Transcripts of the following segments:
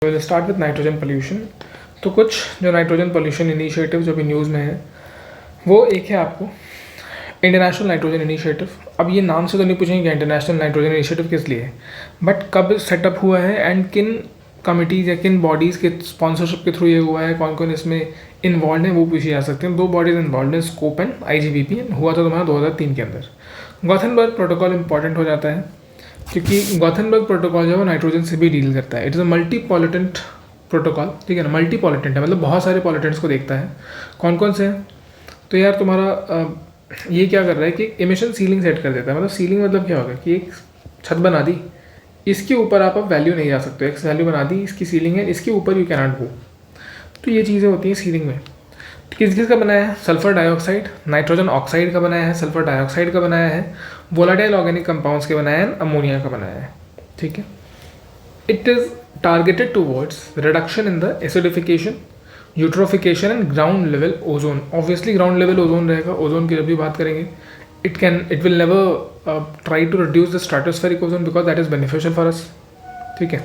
Will start with nitrogen pollution. तो कुछ जो नाइट्रोजन पोल्यूशन इनिशिएटिव जो भी न्यूज़ में है वो एक है आपको इंटरनेशनल नाइट्रोजन इनिशिएटिव। अब ये नाम से तो नहीं पूछेंगे कि इंटरनेशनल नाइट्रोजन इनिशिएटिव किस लिए है, बट कब सेटअप हुआ है एंड किन कमिटीज़ या किन बॉडीज़ के स्पॉन्सरशिप के थ्रू ये हुआ है, कौन कौन इसमें इन्वॉल्व है वो पूछे जा सकते हैं। दो बॉडीज़ इन्वॉल्व हैं, स्कोप एंड IGBP, हुआ था तुम्हारा 2003 के अंदर। गॉथेनबर्ग प्रोटोकॉल इंपॉर्टेंट हो जाता है क्योंकि गॉथेनबर्ग प्रोटोकॉल जो है वो नाइट्रोजन से भी डील करता है। It is a multi pollutant protocol, ठीक है ना। मल्टी पॉलिटेंट है मतलब बहुत सारे पॉलिटेंट्स को देखता है। कौन कौन से हैं? तो यार तुम्हारा ये क्या कर रहा है कि इमिशन सीलिंग सेट कर देता है। मतलब सीलिंग मतलब क्या होगा कि एक छत बना दी, इसके ऊपर आप अब वैल्यू नहीं जा सकते। एक वैल्यू बना दी, इसकी सीलिंग है, इसके ऊपर यू कैन नॉट गो। तो ये चीज़ें होती हैं सीलिंग में। किस किस का बनाया है? सल्फर डाइऑक्साइड, नाइट्रोजन ऑक्साइड का बनाया है, सल्फर डाइऑक्साइड का बनाया है, वोलाटाइल ऑर्गेनिक कंपाउंड्स के बनाया है, अमोनिया का बनाया है, ठीक है। It is targeted towards reduction in the acidification, eutrophication and ground level ozone. Obviously ground level ozone रहेगा, ओजोन की जब भी बात करेंगे it will never try to reduce the stratospheric ozone because that is beneficial for us, ठीक है।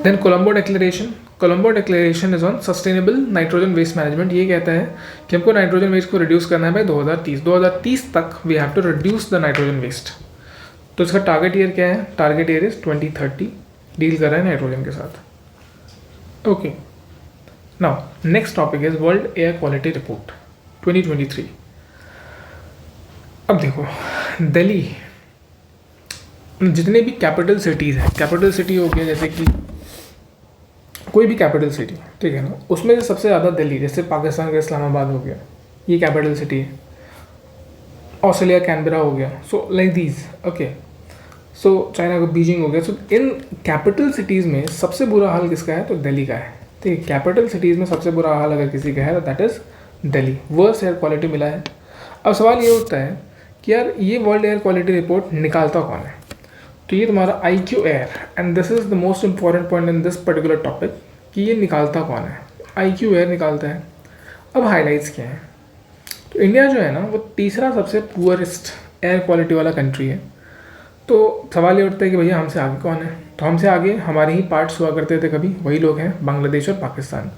Then Colombo declaration. Colombo declaration is on sustainable nitrogen waste management. ये कहता है कि हमको नाइट्रोजन वेस्ट को रिड्यूस करना है भाई 2030 तक we have to reduce the nitrogen waste. तो इसका टारगेट ईयर क्या है? टारगेट ईयर इज 2030, डील कर रहा है नाइट्रोजन के साथ। Okay, now next topic is world air quality report 2023। अब देखो दिल्ली, जितने भी कैपिटल सिटीज़ हैं, कैपिटल सिटी हो गया जैसे कि कोई भी कैपिटल सिटी, ठीक है ना, उसमें से सबसे ज़्यादा दिल्ली, जैसे पाकिस्तान का इस्लामाबाद हो गया, ये कैपिटल सिटी है। ऑस्ट्रेलिया कैनबरा हो गया, so like these, okay. So China का बीजिंग हो गया। सो इन कैपिटल सिटीज़ में सबसे बुरा हाल किसका है? तो दिल्ली का है, ठीक है। कैपिटल सिटीज़ में सबसे बुरा हाल अगर किसी का है तो that is Delhi. Worst air quality मिला है। अब सवाल ये उठता है कि यार ये वर्ल्ड एयर क्वालिटी रिपोर्ट निकालता कौन है? तो ये तुम्हारा IQ air, and this is the most important point in this particular topic कि ये निकालता कौन है। IQ एयर निकालता है। अब हाइलाइट्स क्या हैं? तो इंडिया जो है ना वो तीसरा सबसे पुअरेस्ट एयर क्वालिटी वाला कंट्री है। तो सवाल ये उठता है कि भैया हमसे आगे कौन है? तो हमसे आगे हमारे ही पार्ट्स हुआ करते थे कभी, वही लोग हैं बांग्लादेश और पाकिस्तान।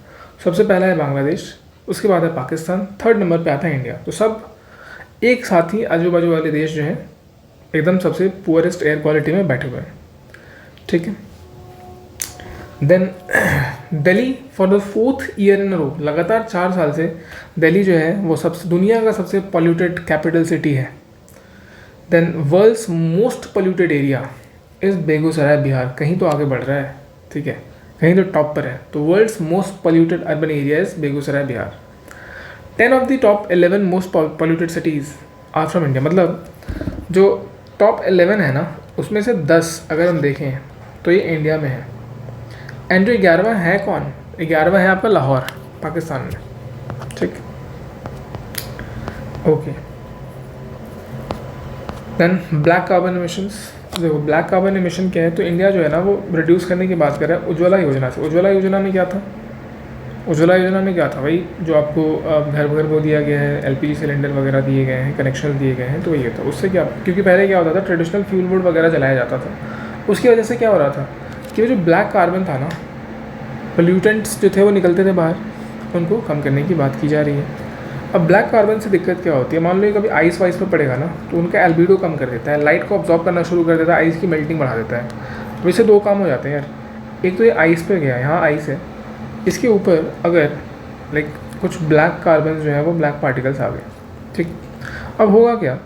सबसे पहला है बांग्लादेश, उसके बाद है पाकिस्तान, थर्ड नंबर पे आता है इंडिया। तो सब एक साथ ही आजू बाजू वाले देश जो हैं एकदम सबसे पुअरेस्ट एयर क्वालिटी में बैठे हुए हैं, ठीक है। Then Delhi for the 4th year in row, लगातार 4 साल से दिल्ली जो है वो सबसे दुनिया का सबसे पॉल्यूटेड कैपिटल सिटी है। Then world's most polluted area is Begusarai Bihar, कहीं तो आगे बढ़ रहा है, ठीक है, कहीं तो टॉप पर है। तो world's most polluted urban area is Begusarai Bihar. 10 of the top 11 most polluted cities are from India. मतलब जो टॉप 11 है ना उसमें से 10 अगर हम देखें तो ये इंडिया में है। एंड जो 11वां है कौन? 11वां है आपका लाहौर, पाकिस्तान में, ठीक। Okay, then black carbon emissions. देखो ब्लैक कार्बन एमिशन क्या है? तो इंडिया जो है ना वो रिड्यूस करने की बात कर रहा है उज्ज्वला योजना से। उज्ज्वला योजना में क्या था? उज्ज्वला योजना में क्या था भाई? जो आपको घर घर वो दिया गया है, LPG सिलेंडर वगैरह दिए गए हैं, कनेक्शन दिए गए हैं। तो ये था। उससे क्या, क्योंकि पहले क्या होता था ट्रेडिशनल फ्यूल वुड वगैरह जलाया जाता था, उसकी वजह से क्या हो रहा था कि जो ब्लैक कार्बन था ना, पोल्यूटेंट्स जो थे वो निकलते थे बाहर, उनको कम करने की बात की जा रही है। अब ब्लैक कार्बन से दिक्कत क्या होती है? मान लो ये कभी आइस वाइस पर पड़ेगा ना तो उनका एल्बिडो कम कर देता है, लाइट को ऑब्जॉर्ब करना शुरू कर देता है, आइस की मेल्टिंग बढ़ा देता है। तो इससे 2 काम हो जाते हैं यार। एक तो ये आइस पे गया, यहाँ आइस है, इसके ऊपर अगर लाइक कुछ ब्लैक कार्बन जो है वो ब्लैक पार्टिकल्स आ गए, ठीक। अब होगा क्या?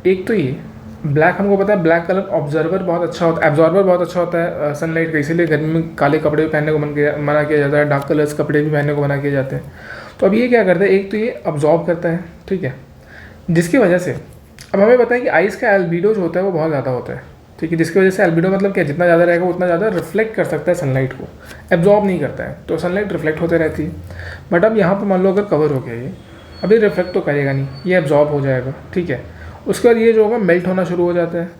एक तो ये ब्लैक, हमको पता है ब्लैक कलर ऑब्जर्वर बहुत अच्छा होता है, एब्जॉर्बर बहुत अच्छा होता है सनलाइट का, इसीलिए गर्मी में काले कपड़े भी पहनने को मना किया जाता है, डार्क कलर्स कपड़े भी पहनने को मना किए जाते हैं। तो अब ये क्या करता है? एक तो ये अब्जॉर्ब करता है, ठीक है, जिसकी वजह से अब हमें पता है कि आइस का एल्बिडो जो होता है वो बहुत ज़्यादा होता है, ठीक है, जिसकी वजह से एल्बिडो मतलब क्या, जितना ज़्यादा रहेगा उतना ज़्यादा रिफ्लेक्ट कर सकता है सनलाइट को, एब्जॉर्ब नहीं करता है, तो सनलाइट रिफ्लेक्ट होते रहती है। बट अब यहाँ पर मान लो अगर कवर हो गया ये, अभी रिफ्लेक्ट तो करेगा नहीं, ये एब्जॉर्ब हो जाएगा, ठीक है। उसके बाद ये जो होगा मेल्ट होना शुरू हो जाता है।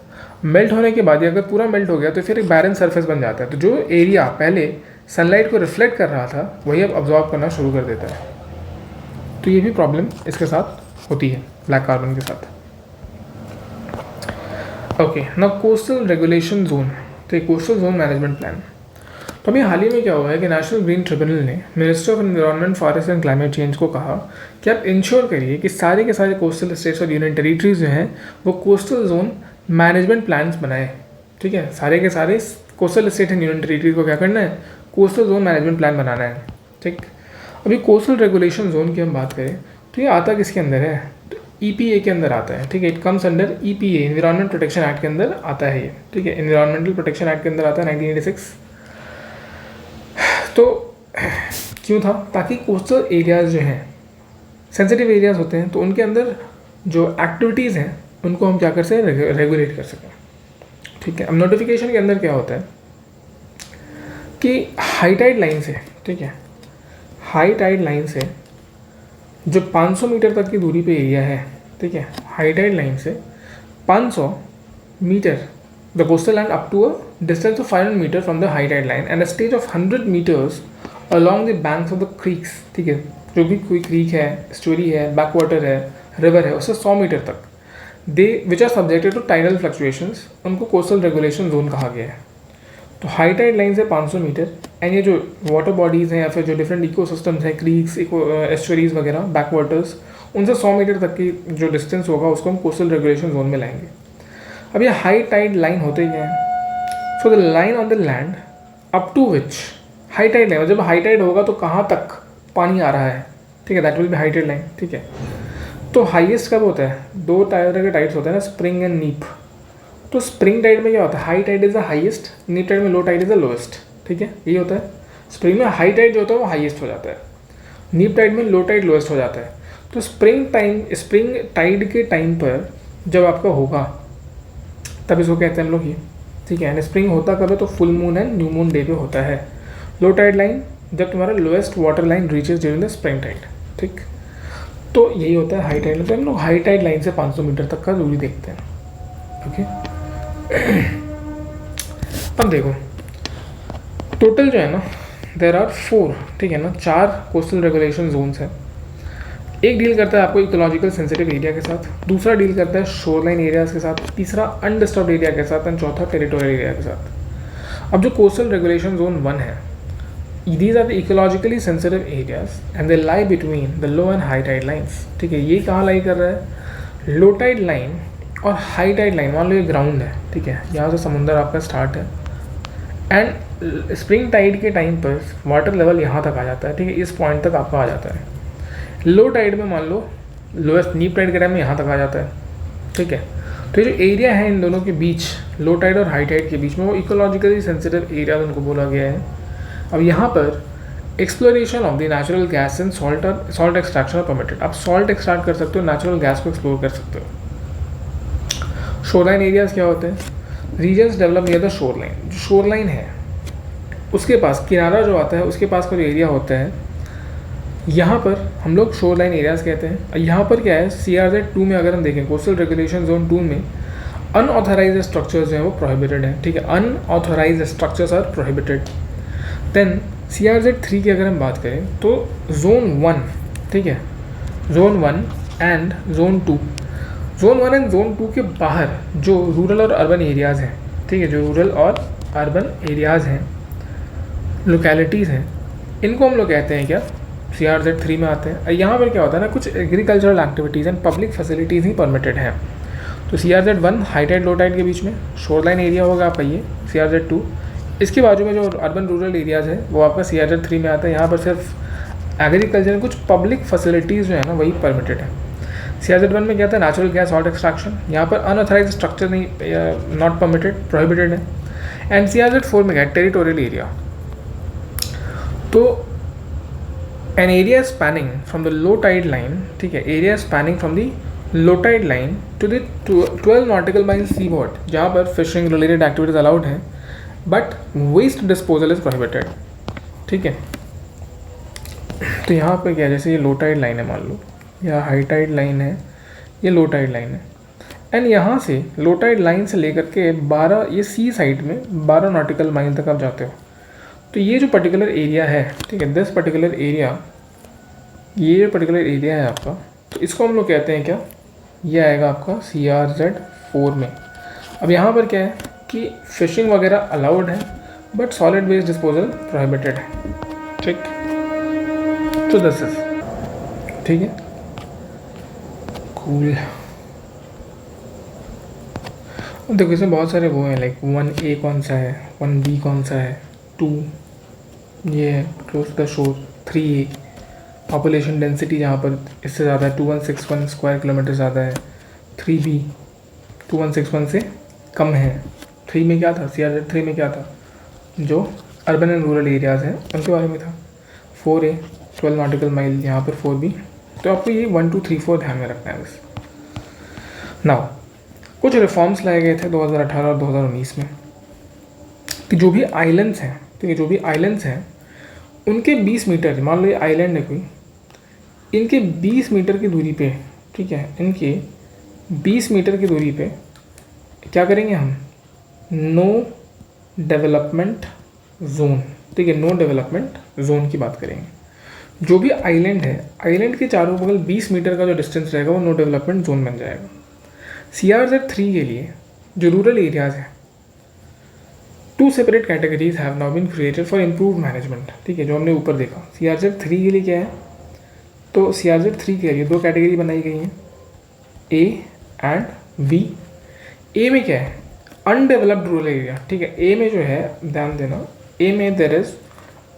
मेल्ट होने के बाद ये अगर पूरा मेल्ट हो गया तो फिर एक बैरन सरफेस बन जाता है। तो जो एरिया पहले सनलाइट को रिफ्लेक्ट कर रहा था वही अब अब्जॉर्ब करना शुरू कर देता है। तो ये भी प्रॉब्लम इसके साथ होती है ब्लैक कार्बन के साथ। Okay, now coastal regulation zone, तो कोस्टल जोन मैनेजमेंट प्लान। तो अभी हाल ही में क्या हुआ है कि नेशनल ग्रीन ट्रिब्यूनल ने minister of environment, forest and climate change को कहा कि आप इंश्योर करिए कि सारे के सारे कोस्टल स्टेट्स और यूनियन टेरिटरीज जो हैं वो कोस्टल जोन मैनेजमेंट प्लान्स बनाए। ठीक है, सारे के सारे coastal state and union territory को क्या करना है, कोस्टल जोन मैनेजमेंट प्लान बनाना है। ठीक, अभी कोस्टल रेगुलेशन जोन की हम बात करें तो ये आता किसके अंदर है, तो EPA के अंदर आता है। ठीक है, it comes under EPA, environment protection act के अंदर आता है ये। ठीक है, एनवायरमेंटल प्रोटेक्शन एक्ट के अंदर आता है 1986। तो क्यों था, ताकि कोस्टल एरियाज जो हैं सेंसिटिव एरियाज होते हैं, तो उनके अंदर जो एक्टिविटीज़ हैं उनको हम क्या कर सकें, रेगुलेट कर सकें। ठीक है, अब नोटिफिकेशन के अंदर क्या होता है कि हाई टाइड लाइन से, ठीक है, हाई टाइड लाइन से जो 500 मीटर तक की दूरी पे एरिया है, ठीक है, हाई टाइड लाइन से 500 metre the coastal land up to a distance of 500 metre from the high tide line and a stage of 100 metres along the banks of the creeks. ठीक है, जो भी कोई क्रीक है, स्टोरी है, back water है, river है, उससे 100 मीटर तक they which are subjected to tidal fluctuations, उनको कोस्टल रेगुलेशन जोन कहा गया है। तो हाई टाइड लाइन से 500 मीटर एंड ये जो वाटर बॉडीज़ हैं या फिर जो डिफरेंट इकोसिस्टम्स हैं, क्रीक्स, एस्चुरीज वगैरह, बैक वाटर्स, उनसे 100 मीटर तक की जो डिस्टेंस होगा उसको हम कोस्टल रेगुलेशन जोन में लाएंगे। अब ये हाई टाइड लाइन होते ही हैं, so the line on the land up to which high tide line, जब हाई टाइड होगा तो कहाँ तक पानी आ रहा है, ठीक है, that will be high tide line. ठीक है, तो हाईएस्ट कब होता है, दो तरह के टाइड्स होते हैं ना, स्प्रिंग एंड नीप। तो स्प्रिंग टाइड में क्या होता है, high tide is the highest, neap tide में low tide is the lowest. ठीक है, यही होता है। स्प्रिंग में हाई टाइड जो होता है वो हाईएस्ट हो जाता है, नीप टाइड में लो टाइड लोएस्ट हो जाता है। तो स्प्रिंग टाइड के टाइम पर जब आपका होगा तब इसको कहते हैं हम लोग ये। ठीक है, एंड स्प्रिंग होता कब है, तो full moon and new moon day पे होता है। लो टाइड लाइन जब तुम्हारा lowest water line reaches during the spring tide. ठीक, तो यही होता है हाई टाइड लाइन। तो हम लोग हाई टाइड लाइन से 500 मीटर तक का दूरी देखते हैं। ओके, अब देखो टोटल जो है ना, देर आर 4, ठीक है ना, 4 कोस्टल रेगुलेशन जोन्स हैं। एक डील करता है आपको इकोलॉजिकल सेंसिटिव एरिया के साथ, दूसरा डील करता है शोरलाइन एरियाज़ के साथ, तीसरा अनडिस्टर्ब्ड एरिया के साथ एंड चौथा टेरिटोरियल एरिया के साथ। अब जो कोस्टल रेगुलेशन जोन 1 है, these are the ecologically sensitive areas and they lie between the low and high tide lines। ठीक है, ये कहाँ लाई कर रहा है, लो टाइड लाइन और हाई टाइड लाइन। मान लो ये ग्राउंड है, ठीक है, यहाँ से समुंदर आपका स्टार्ट है एंड स्प्रिंग टाइड के टाइम पर वाटर लेवल यहाँ तक आ जाता है। ठीक है, इस पॉइंट तक आपका आ जाता है। लो टाइड में मान लो लोएस्ट नीप टाइड के टाइम में यहाँ तक आ जाता है। ठीक है, तो ये जो एरिया है इन दोनों के बीच, लो टाइड और हाई टाइड के बीच में, वो इकोलॉजिकली सेंसिटिव एरिया उनको बोला गया है। अब यहाँ पर exploration of the natural gas and salt extraction are permitted. आप सॉल्ट एक्सट्रैक्ट कर सकते हो, नेचुरल गैस को एक्सप्लोर कर सकते हो। शोरलाइन एरियाज़ क्या होते हैं, regions develop near the shoreline. जो शोरलाइन है उसके पास किनारा जो आता है, उसके पास का जो एरिया होता है, यहाँ पर हम लोग शोरलाइन एरियाज़ कहते हैं। यहाँ पर क्या है, CRZ 2 में अगर हम देखें, कोस्टल रेगुलेशन जोन 2 में अनऑथराइज स्ट्रक्चर्स जो हैं वो प्रोहिबिटेड हैं। ठीक है, unauthorise structures are prohibited. Then CRZ 3 की अगर हम बात करें तो जोन 1, ठीक है, zone 1 and zone 2, zone 1 and zone 2 के बाहर जो रूरल और अर्बन एरियाज़ हैं, ठीक है, जो रूरल और अर्बन एरियाज़ हैं, लोकेलिटीज़ हैं, इनको हम लोग कहते हैं क्या, CRZ 3 में आते हैं। यहाँ पर क्या होता है ना, कुछ agricultural activities and public facilities ही परमिटेड हैं। तो CRZ 1 high tide low tide के बीच में शोरलाइन एरिया होगा आपका ये CRZ 2। इसके बाजू में जो अर्बन रूरल एरियाज़ है वो आपका CRZ 3 में आता है। यहाँ पर सिर्फ एग्रीकल्चर कुछ पब्लिक फैसिलिटीज़ जो है ना वही परमिटेड है। CRZ 1 में क्या था, नेचुरल गैस सॉल्ट एक्सट्रैक्शन, यहाँ पर अनऑथराइज स्ट्रक्चर नहीं, नॉट परमिटेड, प्रोहिबिटेड है। एंड CRZ 4 में क्या है, टेरिटोरियल एरिया। तो an area spanning from the low tide line, ठीक है, area spanning from the low tide line to the 12 nautical miles seaboard, जहाँ पर फिशिंग रिलेटेड एक्टिविटीज़ अलाउड हैं but waste disposal is prohibited. ठीक है, तो यहाँ पे क्या है, जैसे ये लो टाइड लाइन है मान लो, या हाई टाइड लाइन है, ये लो टाइड लाइन है, एंड यहाँ से लो टाइड लाइन से लेकर के 12, ये सी साइड में 12 नॉटिकल माइल तक आप जाते हो। तो ये जो पर्टिकुलर एरिया है, ठीक है, दिस पर्टिकुलर एरिया, ये जो पर्टिकुलर एरिया है आपका, तो इसको हम लोग कहते हैं क्या, ये आएगा आपका CRZ 4 में। अब यहाँ पर क्या है कि फ़िशिंग वगैरह अलाउड है but solid waste disposal prohibited है, ठीक। तो दिस इज, ठीक है, कूल। देखो इसमें बहुत सारे वो हैं, लाइक 1A कौन सा है, 1B कौन सा है, 2 ये है close to the shore, 3A population density जहाँ पर इससे ज़्यादा है 2161 स्क्वायर किलोमीटर ज़्यादा है, 3B 2161 से कम है। 3 में क्या था, CRZ 3 में क्या था, जो अर्बन एंड रूरल एरियाज़ हैं उनके बारे में था। 4A 12 नॉटिकल माइल, यहाँ पर 4B। तो आपको ये 1 2 3 4 ध्यान में रखना है बस। नाउ कुछ रिफॉर्म्स लाए गए थे 2018 और 2019 में कि जो भी आइलैंड्स हैं, ठीक है, जो भी आइलैंड्स हैं उनके 20 मीटर, मान लो ये आइलैंड है कोई, इनके 20 मीटर की दूरी पे, ठीक है, इनके 20 मीटर की दूरी पे क्या करेंगे हम, नो डेवलपमेंट जोन, ठीक है, नो डेवलपमेंट जोन की बात करेंगे। जो भी आइलैंड है, आइलैंड के चारों बगल 20 मीटर का जो डिस्टेंस रहेगा वो नो डेवलपमेंट जोन बन जाएगा। CRZ 3 के लिए जो रूरल एरियाज़ हैं, 2 separate categories have now been created for improve management, ठीक है, जो हमने ऊपर देखा। CRZ 3 के लिए क्या है, तो CRZ 3 के लिए 2 कैटेगरी बनाई गई हैं, A एंड B। A में क्या है, अनडेवलप्ड रूरल एरिया, ठीक है, A में जो है ध्यान देना, A में there is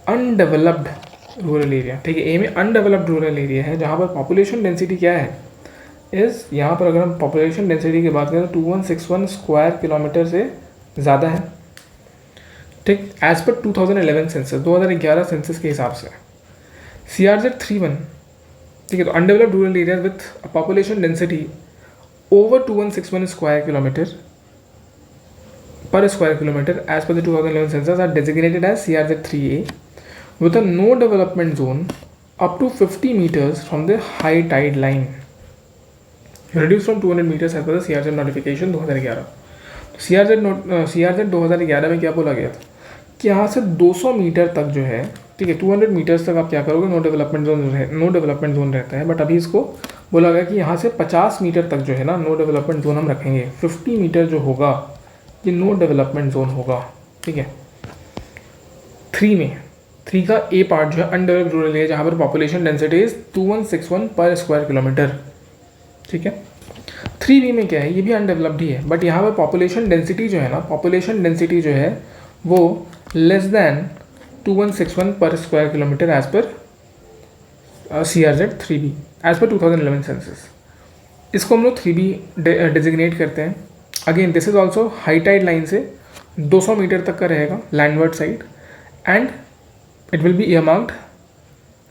undeveloped rural area, ठीक है, A में अनडेवलप्ड रूरल एरिया है जहाँ पर पॉपुलेशन डेंसिटी क्या है, इस यहाँ पर अगर हम पॉपुलेशन डेंसिटी की बात करें तो 2161 स्क्वायर किलोमीटर से ज़्यादा है, ठीक, एज पर 2011 सेंसस, 2011 सेंसस के हिसाब से। CRZ 3 ठीक है, तो undeveloped rural area with population density over 2161 square kilometre per square kilometer as per the 2011 census are designated as CRZ 3A with a no development zone up to 50 meters from the high tide line, reduced from 200 meters as per the CRZ notification 2011। CRZ 2011 में क्या बोला गया था कि यहाँ से 200 metre तक जो है, ठीक है, 200 मीटर्स तक आप क्या करोगे, नो डेवलपमेंट जोन रहता है, बट अभी इसको बोला गया कि यहाँ से 50 मीटर तक जो है ना नो डेवलपमेंट जोन हम रखेंगे, 50 मीटर जो होगा ये नो डेवलपमेंट जोन होगा, ठीक है। 3 का A पार्ट जो है अनडेवलप्ड रूरल एरिया जहाँ पर population density is 2161 per square kilometre, ठीक है। 3B में क्या है, ये भी अनडेवलप्ड ही है, बट यहाँ पर पॉपुलेशन डेंसिटी जो है ना, पॉपुलेशन डेंसिटी जो है वो less than 2161 per square kilometre as per CRZ 3B as per 2011 census. इसको हम लोग 3B डिजिग्नेट करते हैं। Again this is also high tide line से 200 मीटर तक का रहेगा landward side and it will be earmarked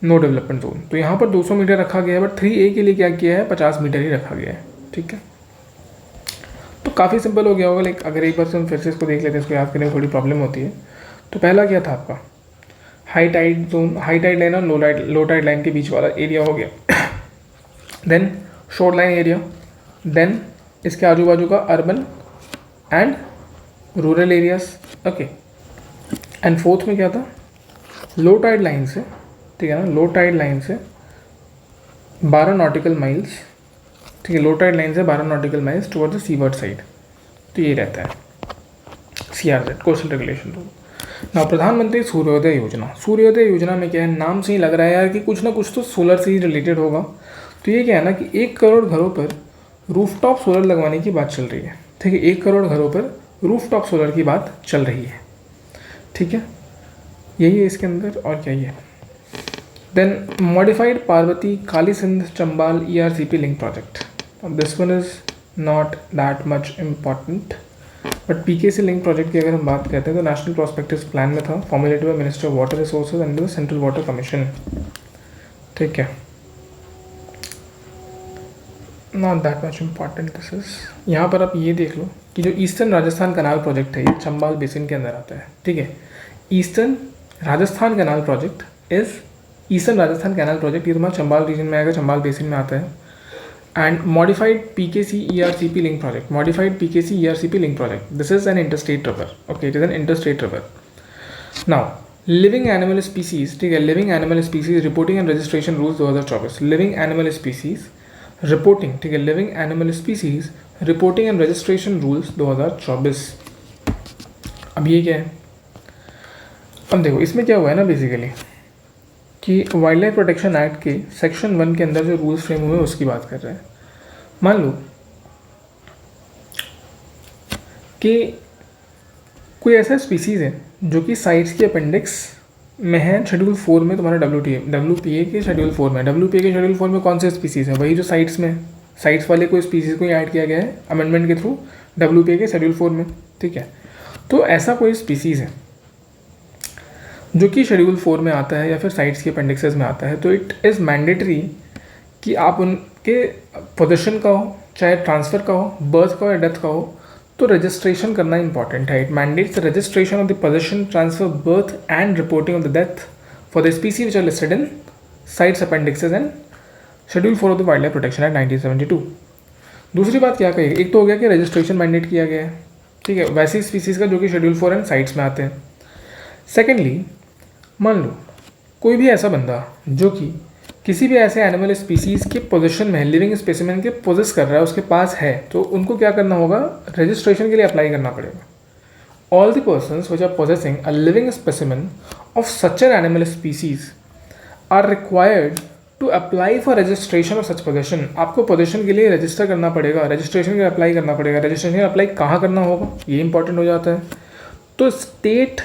no development zone. तो यहाँ पर 200 मीटर रखा गया है, बट 3A के लिए क्या किया है, 50 मीटर ही रखा गया है, ठीक है। तो काफ़ी सिंपल हो गया होगा, लाइक अगर एक बार से हम फिर से इसको देख लेते हैं, इसको याद करने में थोड़ी प्रॉब्लम होती है। तो पहला क्या था आपका, high tide zone, high tide line और लो टाइड लाइन के बीच वाला एरिया हो गया। Then shore line area, then इसके आजू बाजू का urban and rural areas, okay. And fourth में क्या था, लो टाइड लाइन से, ठीक है ना, लो टाइड लाइन से 12 नॉटिकल माइल्स, ठीक है, लो टाइड लाइन से 12 nautical miles toward the seaward side. तो ये रहता है CRZ कोस्टल रेगुलेशन रूल। ना प्रधानमंत्री सूर्योदय योजना, सूर्योदय योजना में क्या है, नाम से ही लग रहा है यार कि कुछ ना कुछ तो सोलर से ही रिलेटेड होगा। तो ये क्या है ना कि 1 करोड़ घरों पर रूफटॉप सोलर लगवाने की बात चल रही है, ठीक है, 1 करोड़ घरों पर रूफटॉप सोलर की बात चल रही है, ठीक है, यही है इसके अंदर। और क्या है, then modified Parvati Kali Sindh Chambal ERCP link project. This one is not that much important, but PKC link project की अगर हम बात करते हैं तो नेशनल प्रोस्पेक्टिव प्लान में था, formulated bye minister of water resources and the central water commission, ठीक है, not that much important this is. यहाँ पर आप ये देख लो कि जो ईस्टर्न राजस्थान कनाल प्रोजेक्ट है ये चंबाल बेसिन के अंदर आता है, ठीक है। Eastern Rajasthan canal project is eastern Rajasthan canal project, ये तुम्हारा चंबाल रीजन में आएगा, चंबाल बेसिन में आता है। And modified PKC ERCP link project, modified PKC ERCP link project, this is an interstate river, okay, it is an interstate river. Now living animal species, ठीक है, living animal species reporting and registration rules 2024, living animal species reporting, ठीक है, living animal species reporting and registration rules 2024। अब ये क्या है, अब देखो इसमें क्या हुआ है ना बेसिकली कि वाइल्ड लाइफ प्रोटेक्शन एक्ट के सेक्शन 1 के अंदर जो रूल्स फ्रेम हुए उसकी बात कर रहे हैं। मान लो कि कोई ऐसा स्पीसीज़ है जो कि साइट्स के अपेंडिक्स में है, शेड्यूल 4 में तुम्हारा WPA के शेड्यूल 4 में। WPA के शेड्यूल 4 में कौन से स्पीसीज़ है? वही जो साइट्स में, साइट्स वाले कोई स्पीसीज़ को ऐड किया गया है अमेंडमेंट के थ्रू WPA के शेड्यूल 4 में, ठीक है। तो ऐसा कोई स्पीसीज़ है जो कि शेड्यूल 4 में आता है या फिर साइट्स के अपेंडिक्सेस में आता है, तो इट इज़ मैंडेटरी कि आप उनके पोजीशन का हो, चाहे ट्रांसफ़र का हो, बर्थ का हो या डेथ का हो, तो रजिस्ट्रेशन करना इंपॉर्टेंट है। It mandates registration of the position, transfer, birth and reporting of the death for the species which are listed in CITES appendices and schedule 4 of the wild life protection act 1972। दूसरी बात क्या कही, एक तो हो गया कि रजिस्ट्रेशन मैंडेट किया गया है, ठीक है, वैसी स्पीसीज़ का जो कि शेड्यूल 4 एंड साइट्स में आते हैं। सेकेंडली, मान लो कोई भी ऐसा बंदा जो कि किसी भी ऐसे एनिमल स्पीसीज़ के पोजीशन में, लिविंग स्पेसिमेन के पोजेस कर रहा है, उसके पास है, तो उनको क्या करना होगा? रजिस्ट्रेशन के लिए अप्लाई करना पड़ेगा। All the persons which are possessing a living specimen of such an animal species are required to apply for registration of such position. आपको पोजीशन के लिए रजिस्टर करना पड़ेगा, रजिस्ट्रेशन के लिए अप्लाई करना पड़ेगा। रजिस्ट्रेशन के लिए अप्लाई कहाँ करना होगा, ये इंपॉर्टेंट हो जाता है। तो state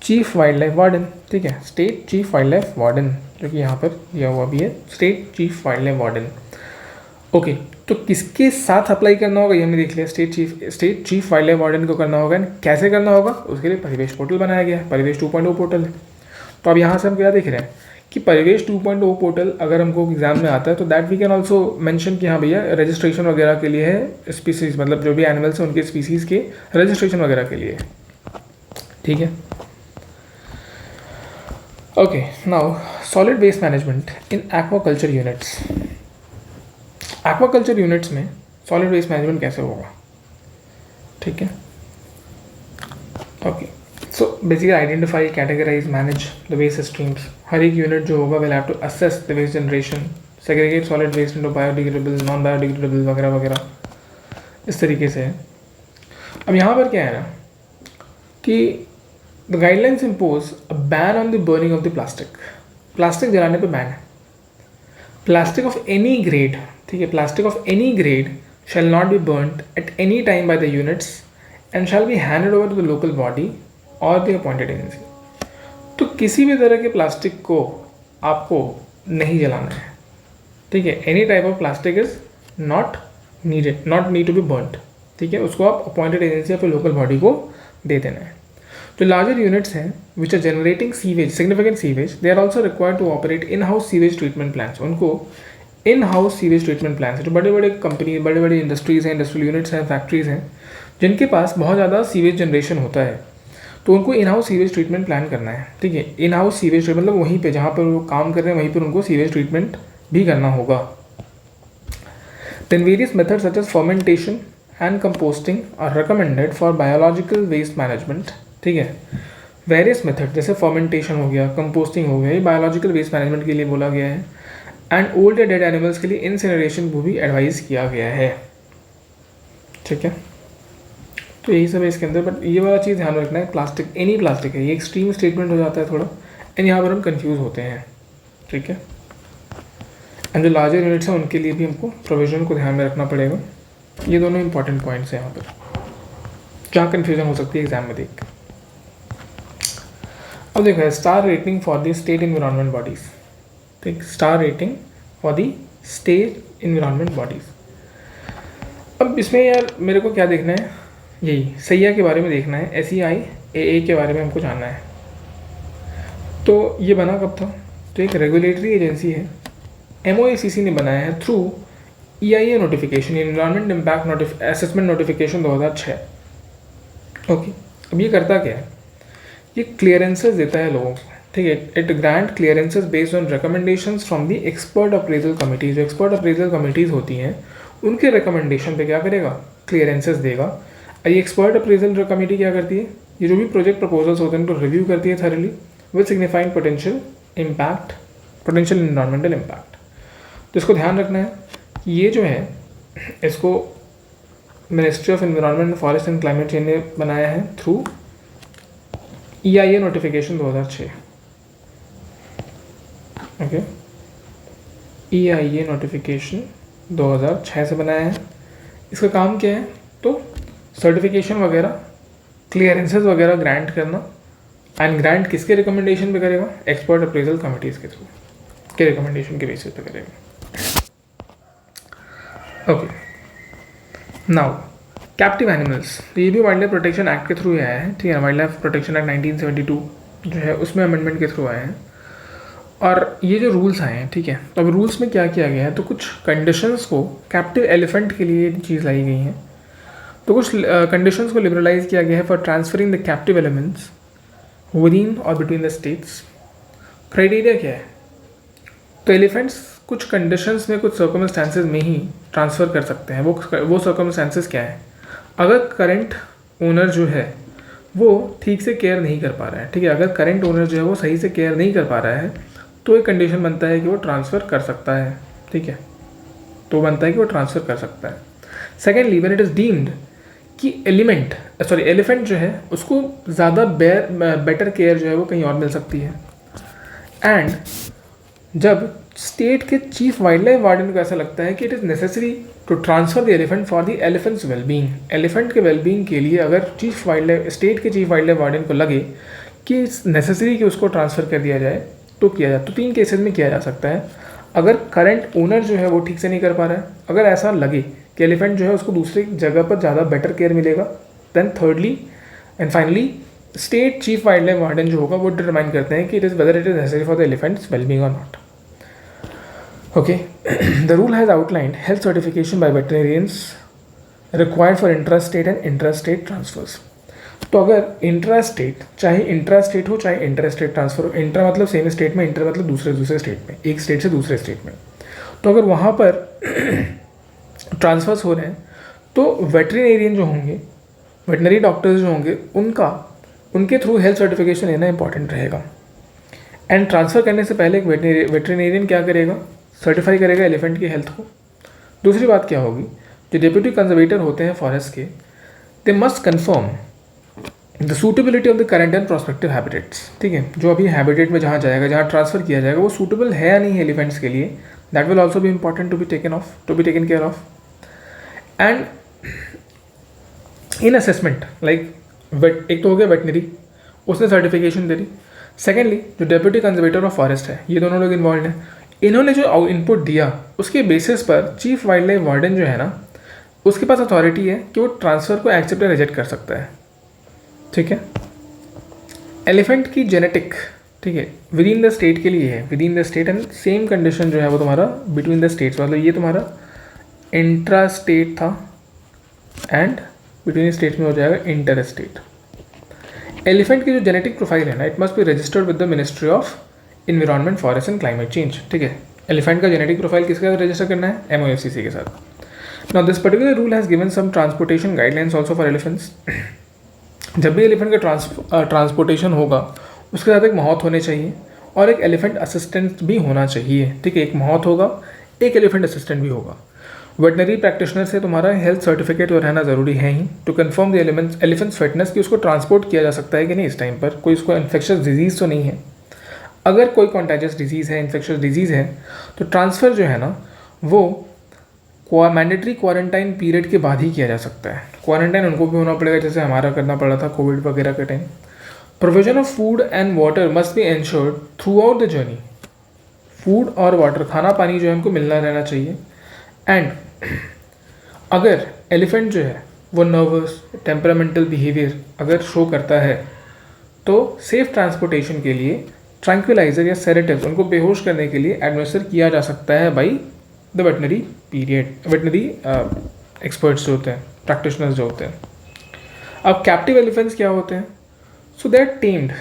chief wildlife warden, ठीक है, state chief wildlife warden, जो कि यहाँ पर दिया हुआ भी है, state chief wildlife warden. Okay, तो किसके साथ अप्लाई करना होगा ये हमने देख लिया। State chief wildlife warden को करना होगा। कैसे करना होगा? उसके लिए परिवेश पोर्टल बनाया गया है, परिवेश 2.0 पोर्टल है। तो अब यहाँ से हम क्या देख रहे हैं कि परिवेश 2.0 पोर्टल अगर हमको एग्जाम में आता है तो that we can also mention कि हाँ भैया रजिस्ट्रेशन वगैरह के लिए है, स्पीसीज मतलब जो भी एनिमल्स हैं उनके स्पीसीज़ के रजिस्ट्रेशन वगैरह के लिए, ठीक है। Okay, now solid waste management in aquaculture units. Aquaculture units में solid waste management कैसे होगा, ठीक है। Okay, so basically identify, categorize, manage the waste streams. हर एक यूनिट जो होगा will have to assess the waste generation, segregate solid waste into biodegradable, non biodegradable वगैरह वगैरह, इस तरीके से है। अब यहाँ पर क्या है ना कि The guidelines impose a ban on the burning of the plastic. Plastic जलाने पे बैन है। प्लास्टिक ऑफ एनी ग्रेड, ठीक है, plastic of any grade shall not be burnt at any time by the units and shall be handed over to the local body or the appointed agency. तो किसी भी तरह के plastic को आपको नहीं जलाना है, ठीक है। Any type of plastic is not need to be burned, ठीक है, उसको आप अपॉइंटेड एजेंसी या फिर लोकल बॉडी को दे देना है। जो लार्जर यूनिट्स हैं which are generating sewage, significant sewage, they are also required to operate in house sewage treatment plants. उनको in house sewage treatment plants, जो बड़े बड़े कंपनी, बड़े बड़े इंडस्ट्रीज़ हैं, इंडस्ट्रियल यूनिट्स हैं, फैक्ट्रीज़ हैं, जिनके पास बहुत ज़्यादा सीवेज जनरेशन होता है, तो उनको in house sewage treatment plan करना है, ठीक है। इन हाउस सीवेज ट्रीटमेंट मतलब वहीं पे जहाँ पर वो काम कर रहे हैं वहीं पर उनको सीवेज ट्रीटमेंट भी करना होगा। Then various methods such as fermentation and composting are recommended for biological waste management, ठीक है। वेरियस मेथड जैसे फर्मेंटेशन हो गया, कंपोस्टिंग हो गया, ये बायोलॉजिकल वेस्ट मैनेजमेंट के लिए बोला गया है। एंड ओल्ड या डेड एनिमल्स के लिए इंसिनरेशन को भी एडवाइस किया गया है, ठीक है। तो यही सब है इसके अंदर। बट ये वाला चीज़ ध्यान रखना है, प्लास्टिक एनी प्लास्टिक है, ये एक्सट्रीम स्टेटमेंट हो जाता है थोड़ा, एंड यहाँ पर हम कंफ्यूज होते हैं, ठीक है। एंड जो लार्जर यूनिट्स हैं उनके लिए भी हमको प्रोविजन को ध्यान में रखना पड़ेगा। ये दोनों इंपॉर्टेंट पॉइंट्स हैं यहाँ पर जहाँ कन्फ्यूजन हो सकती है एग्जाम में देख के। अब देखो star rating for the state environment bodies, ठीक, star rating for the state environment bodies. अब इसमें यार मेरे को क्या देखना है, यही सैया के बारे में देखना है, SEIAA के बारे में हमको जानना है। तो ये बना कब था? तो एक रेगुलेटरी एजेंसी है, MOACC ने बनाया है through EIA notification, environment impact assessment notification 2006। Okay, अब ये करता क्या है, ये क्लियरेंसेस देता है लोगों को, ठीक है। It grant clearances based on recommendations from the expert appraisal committees. जो एक्सपर्ट अप्रेजल कमिटीज़ होती हैं उनके रिकमेंडेशन पे क्या करेगा, क्लियरेंसेस देगा। और ये एक्सपर्ट अप्रेजल कमेटी क्या करती है, ये जो भी प्रोजेक्ट प्रपोजल्स होते हैं उनको रिव्यू करती है thoroughly with signifying potential impact, potential environmental impact. तो इसको ध्यान रखना है कि ये जो है इसको ministry of environment, forest and climate change ने बनाया है through EIA notification 2006, okay, EIA notification 2006 से बनाया है। इसका काम क्या है, तो सर्टिफिकेशन वगैरह, क्लियरेंसेस वगैरह ग्रांट करना, एंड ग्रांट किसके रिकमेंडेशन पे करेगा, एक्सपर्ट अप्रेजल कमिटीज़ के थ्रू के रिकमेंडेशन के बेसिस पे करेगा। ओके, नाउ कैप्टिव एनिमल्स, तो ये भी वाइल्ड लाइफ प्रोटेक्शन एक्ट के थ्रू ही आया है, ठीक है, वाइल्ड लाइफ प्रोटेक्शन एक्ट 1972 जो है उसमें अमेंडमेंट के थ्रू आए हैं। और ये जो रूल्स आए हैं, ठीक है, तो अब रूल्स में क्या किया गया है, तो कुछ कंडीशंस को कैप्टिव एलिफेंट के लिए चीज़ लाई गई हैं। तो कुछ कंडीशंस को लिबरलाइज किया गया है for transferring the captive elements within और बिटवीन द स्टेट्स। क्राइटेरिया क्या है, तो एलिफेंट्स कुछ कंडीशंस में, कुछ सर्कमस्टांसेस में ही ट्रांसफ़र कर सकते हैं। वो सर्कमस्टांसेस क्या है, अगर करंट ओनर जो है वो ठीक से केयर नहीं कर पा रहा है, ठीक है, अगर करंट ओनर जो है वो सही से केयर नहीं कर पा रहा है, तो एक कंडीशन बनता है कि वो ट्रांसफ़र कर सकता है, ठीक है, तो बनता है कि वो ट्रांसफ़र कर सकता है। Secondly, when it is deemed कि एलिफेंट जो है उसको ज़्यादा बेटर केयर जो है वो कहीं और मिल सकती है। एंड जब स्टेट के चीफ वाइल्ड लाइफ वार्डन को ऐसा लगता है कि it is necessary to transfer the elephant for the elephant's wellbeing, elephant के वेलबींग के लिए अगर स्टेट के चीफ वाइल्ड लाइफ वार्डन को लगे कि नेसेसरी कि उसको ट्रांसफ़र कर दिया जाए, तो किया जाए। तो 3 केसेस में किया जा सकता है, अगर करंट ओनर जो है वो ठीक से नहीं कर पा रहा है, अगर ऐसा लगे कि एलिफेंट जो है उसको दूसरी जगह पर ज़्यादा बेटर केयर मिलेगा, then thirdly and finally state chief wildlife warden जो होगा वो डिटरमाइन करते हैं कि it is whether it is necessary for the elephant's wellbeing और not. Okay, the rule has outlined health certification by veterinarians required for intrastate and intrastate transfers. तो अगर intrastate, चाहे इंट्रास्टेट हो चाहे इंटरस्टेट ट्रांसफर हो, इंट्रा मतलब same state में, inter मतलब दूसरे स्टेट में, एक स्टेट से दूसरे स्टेट में, तो अगर वहाँ पर ट्रांसफर्स हो रहे हैं तो वेटरिनेरियन जो होंगे, वेटनरी डॉक्टर्स जो होंगे, उनके थ्रू हेल्थ सर्टिफिकेशन लेना इंपॉर्टेंट रहेगा। एंड ट्रांसफ़र करने से पहले एक वेटरिनेरियन क्या करेगा, सर्टिफाई करेगा एलिफेंट की हेल्थ को। दूसरी बात क्या होगी, जो डिप्यूटी कंजर्वेटर होते हैं फॉरेस्ट के, they must confirm the suitability of the current and prospective habitats, ठीक है, जो अभी हैबिटेट में जहाँ जाएगा, जहाँ ट्रांसफ़र किया जाएगा, वो सूटेबल है या नहीं है एलिफेंट्स के लिए, दैट विल ऑल्सो भी important to be taken care of. And in assessment like एक तो हो गया वेटनरी, उसने सर्टिफिकेशन दे दी। सेकेंडली, जो डेप्यूटी कंजर्वेटर ऑफ फॉरेस्ट है, ये दोनों लोग इन्वॉल्व हैं, इन्होंने जो इनपुट दिया उसके बेसिस पर चीफ वाइल्ड लाइफ वार्डन जो है ना, उसके पास अथॉरिटी है कि वो ट्रांसफ़र को एक्सेप्ट या रिजेक्ट कर सकता है, ठीक है। एलिफेंट की जेनेटिक, ठीक है, विद इन द स्टेट के लिए है, with in the state, and same condition जो है वो तुम्हारा बिटवीन द स्टेट्स, मतलब ये तुम्हारा इंट्रा स्टेट था एंड बिटवीन स्टेट्स में हो जाएगा इंटर स्टेट। एलिफेंट की जो जेनेटिक प्रोफाइल है ना, it must be registered with the ministry of environment, forest and climate change, ठीक है। एलिफेंट का जेनेटिक प्रोफाइल किसके साथ रजिस्टर करना है, MOFCC के साथ। Now this particular rule has given some transportation guidelines also for elephants. जब भी एलिफेंट का ट्रांसपोर्टेशन होगा उसके साथ एक महौत होने चाहिए और एक एलिफेंट असिस्टेंट भी होना चाहिए, ठीक है, एक महौत होगा, एक एलिफेंट असिस्टेंट भी होगा। वेटनरी प्रैक्टिशनर से तुम्हारा हेल्थ सर्टिफिकेट तो रहना ज़रूरी है ही, to confirm the elephants fitness कि उसको ट्रांसपोर्ट किया जा सकता है कि नहीं, इस टाइम पर कोई उसको इन्फेक्शस डिजीज़ तो नहीं है। अगर कोई कॉन्टेजियस डिजीज़ है, इन्फेक्शस डिजीज़ है, तो ट्रांसफ़र जो है ना वो मैंडेटरी क्वारंटाइन पीरियड के बाद ही किया जा सकता है। क्वारंटाइन उनको भी होना पड़ेगा जैसे हमारा करना पड़ा था कोविड वगैरह के time. Provision of food and water must be ensured through out the journey. Food और वाटर, खाना पानी जो है हमको मिलना रहना चाहिए। एंड अगर एलिफेंट जो है वो नर्वस, टेम्परामेंटल बिहेवियर अगर शो करता है तो सेफ ट्रांसपोर्टेशन के लिए ट्रैंक्विलाइजर या सेडेटिव्स उनको बेहोश करने के लिए एडमिनिस्टर किया जा सकता है बाई द वेटनरी एक्सपर्ट्स जो होते हैं, प्रैक्टिशनर्स जो होते हैं। अब कैप्टिव एलिफेंट्स क्या होते हैं, सो दे आर टेम्ड,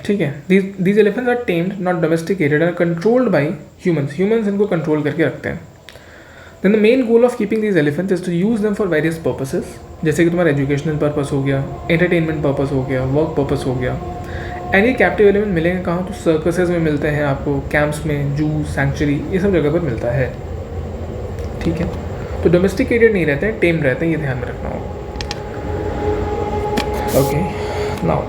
ठीक है, these elephants are tamed, not domesticated and controlled by humans इनको कंट्रोल करके रखते हैं। Then the main goal of keeping these elephants is to use them for various purposes, जैसे कि तुम्हारा एजुकेशनल पर्पस हो गया, एंटरटेनमेंट पर्पस हो गया, वर्क पर्पस हो गया। एंड ये कैप्टिव एलिफेंट मिलेंगे कहाँ, तो सर्कसेस में मिलते हैं आपको, कैंप्स में, जू, सैंक्चुरी, ये सब जगह पर मिलता है, ठीक है। तो डोमेस्टिकेटेड नहीं रहते हैं, टेम रहते हैं, ये ध्यान में रखना होगा। Okay, now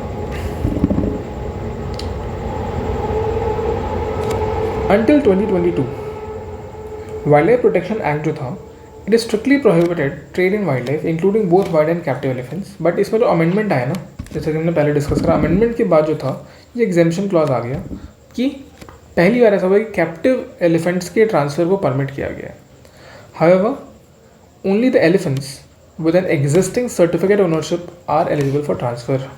until 2022 wild life protection act जो था, it is strictly prohibited trade in wild life including both wild and captive elephants. But इसमें जो अमेंडमेंट आया ना, जैसे कि हमने पहले डिस्कस करा, अमेंडमेंट के बाद जो था ये एग्जेम्पशन क्लॉज आ गया कि पहली बार ऐसा हुआ कि कैप्टिव एलिफेंट्स के ट्रांसफ़र को परमिट किया गया है। However only the elephants with an existing certificate ownership are eligible for transfer.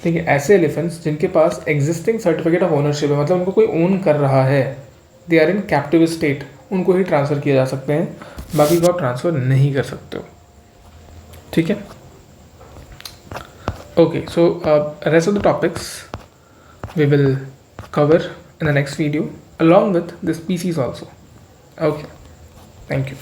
ठीक है, ऐसे एलिफेंट्स जिनके पास एग्जिस्टिंग सर्टिफिकेट ऑफ ओनरशिप है, मतलब उनको कोई ओन कर रहा है, they are in captive state, उनको ही ट्रांसफ़र किया जा सकते हैं, बाकी को आप ट्रांसफ़र नहीं कर सकते हो। ठीक है, okay, so rest of the topics we will cover in the next video along with the species also. Okay, thank you.